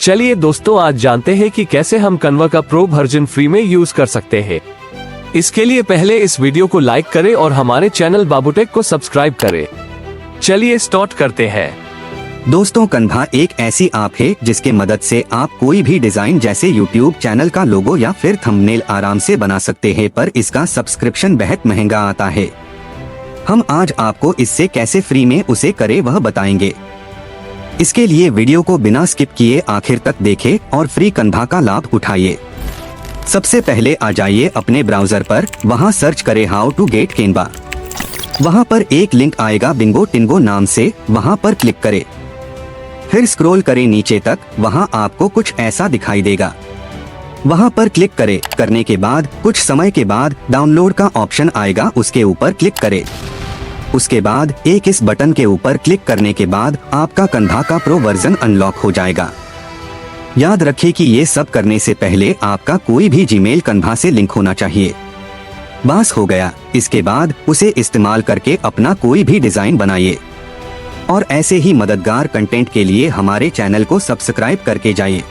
चलिए दोस्तों, आज जानते हैं कि कैसे हम canva का प्रो वर्जन फ्री में यूज कर सकते हैं। इसके लिए पहले इस वीडियो को लाइक करें और हमारे चैनल बाबूटेक को सब्सक्राइब करें। चलिए स्टार्ट करते हैं। दोस्तों, canva एक ऐसी ऐप है जिसके मदद से आप कोई भी डिजाइन जैसे YouTube चैनल का लोगो या फिर थंबनेल आराम से बना सकते हैं, पर इसका सब्सक्रिप्शन बेहद महंगा आता है। हम आज आपको इससे कैसे फ्री में उसे करें वह बताएंगे। इसके लिए वीडियो को बिना स्किप किए आखिर तक देखें और फ्री canva का लाभ उठाइए। सबसे पहले आ जाइए अपने ब्राउजर पर, वहां सर्च करें हाउ टू गेट canva। वहां पर एक लिंक आएगा बिंगो टिंगो नाम से, वहां पर क्लिक करें। फिर स्क्रॉल करें नीचे तक, वहां आपको कुछ ऐसा दिखाई देगा। वहां पर क्लिक करें। करने के बाद कुछ समय के बाद डाउनलोड का ऑप्शन आएगा, उसके ऊपर क्लिक करें। उसके बाद एक इस बटन के ऊपर क्लिक करने के बाद आपका canva का प्रो वर्जन अनलॉक हो जाएगा। याद रखें कि ये सब करने से पहले आपका कोई भी जीमेल canva से लिंक होना चाहिए। बस हो गया। इसके बाद उसे इस्तेमाल करके अपना कोई भी डिजाइन बनाइए और ऐसे ही मददगार कंटेंट के लिए हमारे चैनल को सब्सक्राइब करके जाइए।